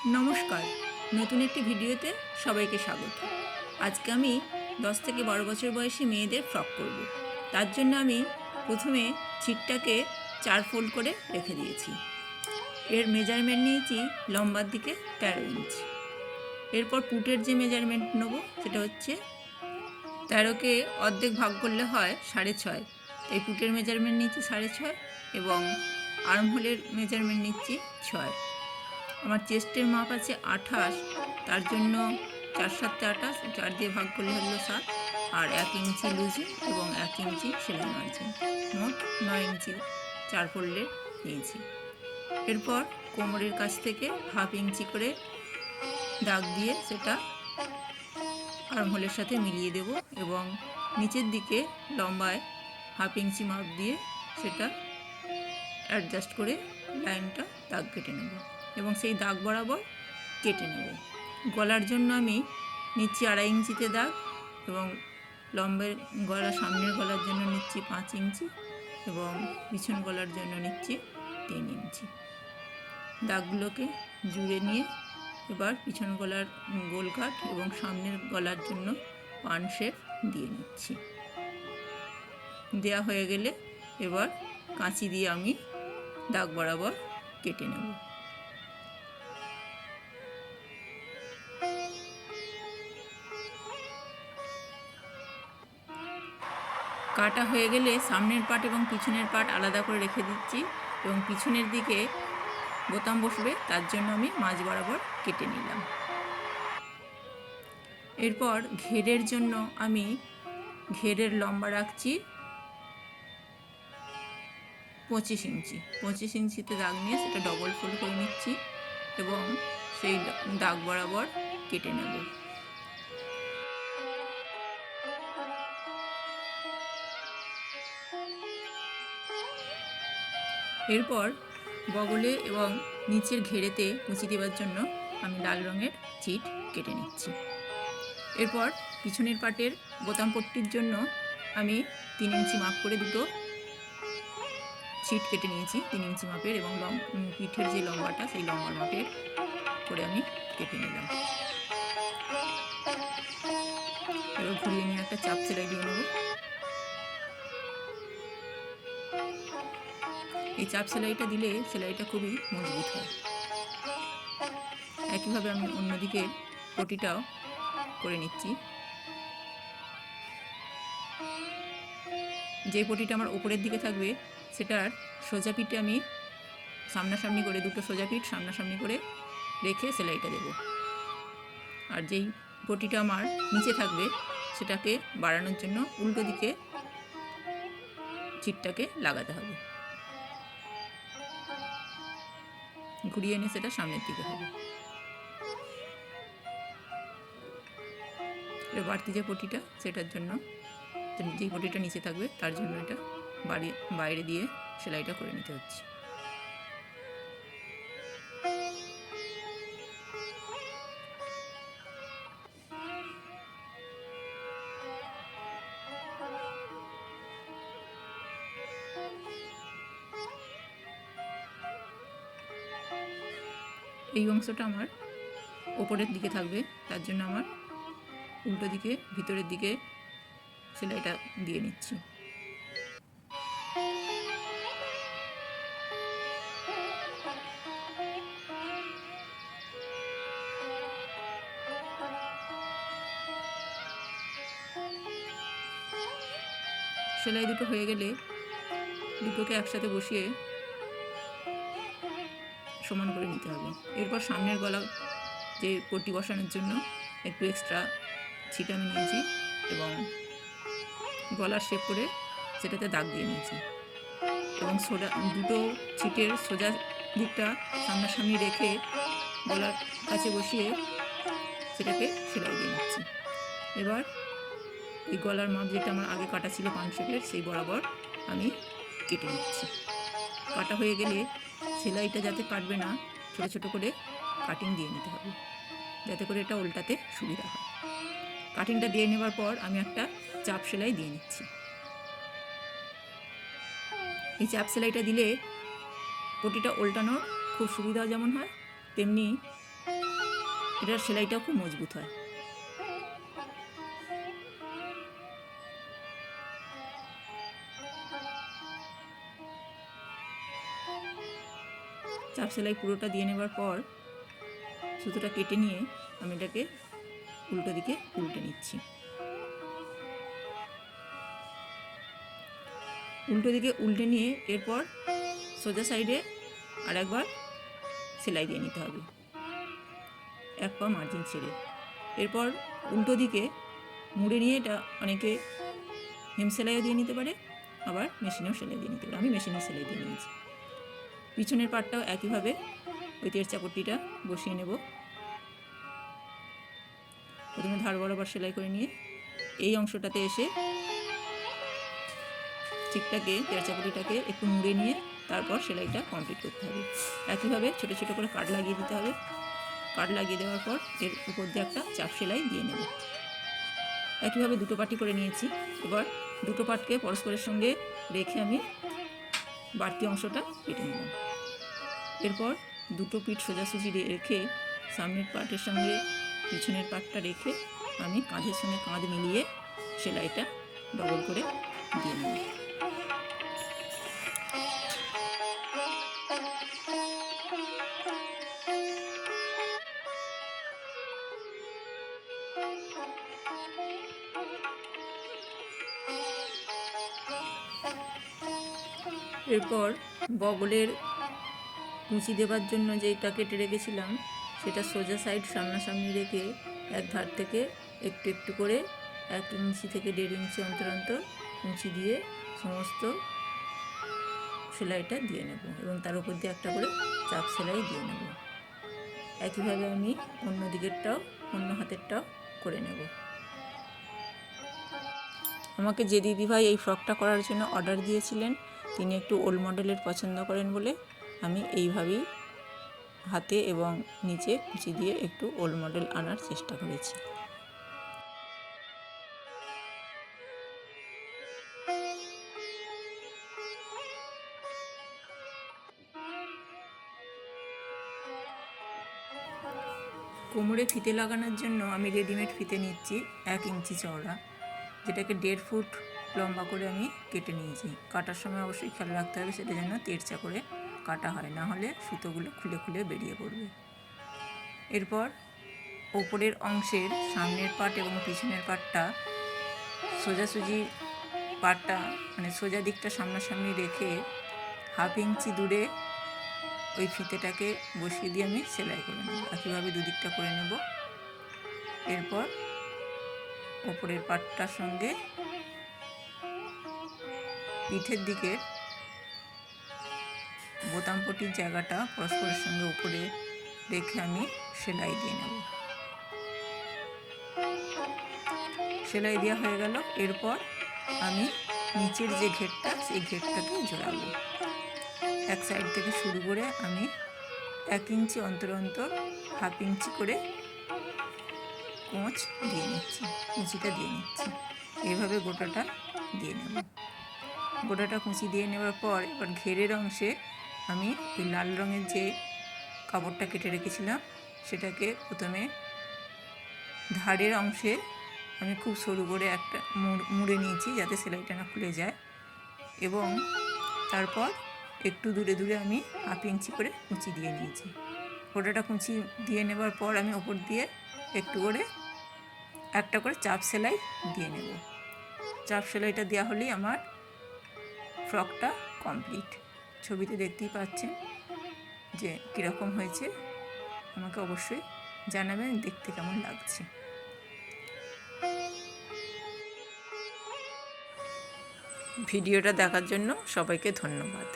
নমস্কার, নতুন একটি ভিডিওতে সবাইকে স্বাগত। আজকে আমি 10 থেকে 12 বছর বয়সী মেয়েদের ফ্রক করব। তার জন্য আমি প্রথমে ছিটটাকে 4 ফোল্ড করে রেখে দিয়েছি। এর মেজারমেন্ট নিয়েছি লম্বার দিকে 13 ইঞ্চি। এরপর পুটের যে মেজারমেন্ট নেব সেটা হচ্ছে 13কে অর্ধেক ভাগ করলে হয় 6.5। এই পুটের মেজারমেন্ট নিচ্ছি 6.5 এবং আর্মহোলের মেজারমেন্ট নিচ্ছি 6। আমার চেস্টের মাপ আছে 28, তার জন্য 4 7 28, 4 দিয়ে ভাগ করলে হলো 7, আর 1 ইঞ্চি লুজি এবং 1 ইঞ্চি সেলাই মার্জিন, মোট 9 ইঞ্চি 4 ফোল্ডের নিয়েছি। এরপর কোমরের কাছ থেকে 1/2 ইঞ্চি করে দাগ দিয়ে সেটা আর্মহোলের সাথে মিলিয়ে দেব এবং নিচের দিকে লম্বায় 1/2 ইঞ্চি মাপ দিয়ে সেটা অ্যাডজাস্ট করে লাইনটা দাগ কেটে নেব এবং সেই দাগ বরাবর কেটে নেব। গলার জন্য আমি নিচ্ছি 2.5 ইঞ্চিতে দাগ এবং লম্বের গলা সামনের গলার জন্য নিচ্ছি 5 ইঞ্চি এবং পিছন গলার জন্য নিচ্ছি 3 ইঞ্চি। দাগগুলোকে জুড়ে নিয়ে এবার পিছন গলার গোল কাট এবং সামনের গলার জন্য পান শেপ দিয়ে নিচ্ছি। দেয়া হয়ে গেলে এবার কাঁচি দিয়ে আমি দাগ বরাবর কেটে নেব। কাটা হয়ে গেলে সামনের পাট এবং পিছনের পাট আলাদা করে রেখে দিচ্ছি এবং পিছনের দিকে বোতাম বসবে তার জন্য আমি মাঝ বরাবর কেটে নিলাম। এরপর ঘেরের জন্য আমি ঘেরের লম্বা রাখছি 25 ইঞ্চি। 25 ইঞ্চিতে দাগ নিয়ে সেটা ডবল ফোল্ড করে নিচ্ছি এবং সেই দাগ বরাবর কেটে নেব। এরপর বগলে এবং নিচের ঘেরেতে কুচি দেওয়ার জন্য আমি লাল রঙের চিট কেটে নিচ্ছি। এরপর পিছনের পাটের বোতাম পট্টির জন্য আমি 3 ইঞ্চি মাপ করে দুটো চিট কেটে নিয়েছি 3 ইঞ্চি মাপের এবং পিঠের যে লম্বাটা সেই লম্বা মাপের করে আমি কেটে নিলাম। এবার ঘুরিয়ে নিয়ে একটা চাপ সেলাই দিয়ে নেব। এই চাপ সেলাইটা দিলে সেলাইটা খুবই মজবুত হয়। একইভাবে আমি অন্যদিকে পটিটাও করে নিচ্ছি। যে পটিটা আমার উপরের দিকে থাকবে সেটার সোজা পিঠে আমি সামনাসামনি করে দুটো সোজা পিঠ সামনাসামনি করে রেখে সেলাইটা দেব, আর যেই পটিটা আমার নিচে থাকবে সেটাকে বাড়ানোর জন্য উল্টো দিকে চিটটাকে লাগাতে হবে। ঘুরিয়ে এনে সেটা সামনের দিকে হবে। এবার বাড়তি যে পটিটা সেটার জন্য যেই পটিটা নিচে থাকবে তার জন্য এটা বাইরে দিয়ে সেলাইটা করে নিতে হচ্ছে। এই অংশটা আমার ওপরের দিকে থাকবে, তার জন্য আমার উল্টো দিকে ভিতরের দিকে সেলাইটা দিয়ে নিচ্ছি। সেলাই দুটো হয়ে গেলে দুটোকে একসাথে বসিয়ে সমান করে নিতে হবে। এরপর সামনের গলা যে পট্টি বসানোর জন্য একটু এক্সট্রা ছিট আমি নিয়েছি এবং গলার শেপ করে সেটাতে দাগ দিয়ে নিয়েছি এবং দুটো ছিটের সোজা দিকটা সামনাসামনি রেখে গলার কাছে বসিয়ে সেটাকে সেলাই দিয়ে নিচ্ছি। এবার এই গলার মাপ যেটা আমার আগে কাটা ছিল 5 শেপের সেই বরাবর আমি কেটে নিচ্ছি। কাটা হয়ে গেলে সেলাইটা যাতে কাটবে না ছোটো ছোটো করে কাটিং দিয়ে নিতে হবে যাতে করে এটা উল্টাতে সুবিধা হয়। কাটিংটা দিয়ে নেবার পর আমি একটা চাপ সেলাই দিয়ে নিচ্ছি। এই চাপ সেলাইটা দিলে পটিটা উল্টানোর খুব সুবিধা যেমন হয় তেমনি এটার সেলাইটাও খুব মজবুত হয়। চাপ সেলাই পুরোটা দিয়ে নেবার পর সুতোটা কেটে নিয়ে আমি এটাকে উল্টো দিকে উল্টে নিচ্ছি। উল্টো দিকে উল্টে নিয়ে এরপর সোজা সাইডে আর একবার সেলাই দিয়ে নিতে হবে, এক পা মার্জিন ছেড়ে। এরপর উল্টো দিকে মুড়ে নিয়ে এটা অনেকে হেম সেলাইও দিয়ে নিতে পারে, আবার মেশিনেও সেলাই দিয়ে নিতে পারে। আমি মেশিনে সেলাই দিয়ে নিয়েছি। পিছনের পাটটাও একইভাবে ওই তেরচা পট্টিটা বসিয়ে নেব। প্রথমে ধার বরাবর সেলাই করে নিয়ে এই অংশটাতে এসে ঠিকটাকে তেরচা পট্টিটাকে একটু মুড়ে নিয়ে তারপর সেলাইটা কমপ্লিট করতে হবে। একইভাবে ছোটো ছোটো করে কাট লাগিয়ে দিতে হবে। কাট লাগিয়ে দেওয়ার পর এর উপর দিয়ে একটা চাপ সেলাই দিয়ে নেব। একইভাবে দুটো পাটি করে নিয়েছি। এবার দুটো পাটকে পরস্পরের সঙ্গে রেখে আমি বাড়তি অংশটা কেটে নিলাম। এরপর দুটো পিঠ সোজাসুজি রেখে সামনের পাটের সঙ্গে পিছনের পাটটা রেখে আমি কাঁধের সঙ্গে কাঁধ মিলিয়ে সেলাইটা ডবল করে দিয়ে নেব। এরপর বগলের কুঁচি দেবার জন্য যেটা কেটে রেখেছিলাম সেটা সোজা সাইড সামনাসামনি রেখে এক ধার থেকে একটু একটু করে 1 ইঞ্চি থেকে 1.5 ইঞ্চি অন্তর অন্তর কুঁচি দিয়ে সমস্ত সেলাইটা দিয়ে নেব এবং তার উপর দিয়ে একটা করে চাপ সেলাই দিয়ে নেব। একইভাবে আমি অন্য দিকেরটাও অন্য হাতেরটাও করে নেব। আমাকে যে দিদিভাই এই ফ্রকটা করার জন্য অর্ডার দিয়েছিলেন তিনি একটু ওল্ড মডেলের পছন্দ করেন বলে আমি এইভাবেই হাতে এবং নিচে কুচি দিয়ে একটু ওল্ড মডেল আনার চেষ্টা করেছি। কোমরে ফিতে লাগানোর জন্য আমি রেডিমেড ফিতে নিচ্ছি 1 ইঞ্চি চওড়া, যেটাকে 1.5 ফুট লম্বা করে আমি কেটে নিয়েছি। কাটার সময় অবশ্যই খেয়াল রাখতে হবে সেটা যেন তেরচা করে কাটা হয়, না হলে সুতোগুলো খুলে খুলে বেরিয়ে পড়বে। এরপর ওপরের অংশের সামনের পাট এবং পিছনের পাটটা সোজাসুজি পাটটা মানে সোজা দিকটা সামনাসামনি রেখে 1/2 ইঞ্চি দূরে ওই ফিতেটাকে বসিয়ে দিয়ে আমি সেলাই করে নেব। একইভাবে দুদিকটা করে নেব। এরপর ওপরের পাটটার সঙ্গে পিঠের দিকের বোতাম পট্টির জায়গাটা পরস্পরের সঙ্গে উপরে রেখে আমি সেলাই দিয়ে নেব। সেলাই দেওয়া হয়ে গেল। এরপর আমি নিচের যে ঘেরটা সেই ঘেরটাকে জোড়াবো। এক সাইড থেকে শুরু করে আমি 1 ইঞ্চি অন্তর অন্তর 1/2 ইঞ্চি করে কোঁচ দিয়ে নিচ্ছি, কুঁচিটা দিয়ে নিচ্ছি। এইভাবে গোটাটা দিয়ে নেব। গোটাটা কুঁচি দিয়ে নেওয়ার পর এবার ঘেরের অংশে আমি ওই লাল রঙের যে কাপড়টা কেটে রেখেছিলাম সেটাকে প্রথমে ধারের অংশে আমি খুব সরু করে একটা মুড়ে নিয়েছি যাতে সেলাইটা না খুলে যায়, এবং তারপর একটু দূরে দূরে আমি 1/2 ইঞ্চি করে কুঁচি দিয়ে নিয়েছি। গোটাটা কুঁচি দিয়ে নেবার পর আমি ওপর দিয়ে একটু করে একটা করে চাপ সেলাই দিয়ে নেব। চাপ সেলাইটা দেওয়া হলেই আমার ফ্রকটা কমপ্লিট। ছবিতে দেখতেই পাচ্ছেন যে কীরকম হয়েছে। আমাকে অবশ্যই জানাবেন দেখতে কেমন লাগছে। ভিডিওটা দেখার জন্য সবাইকে ধন্যবাদ।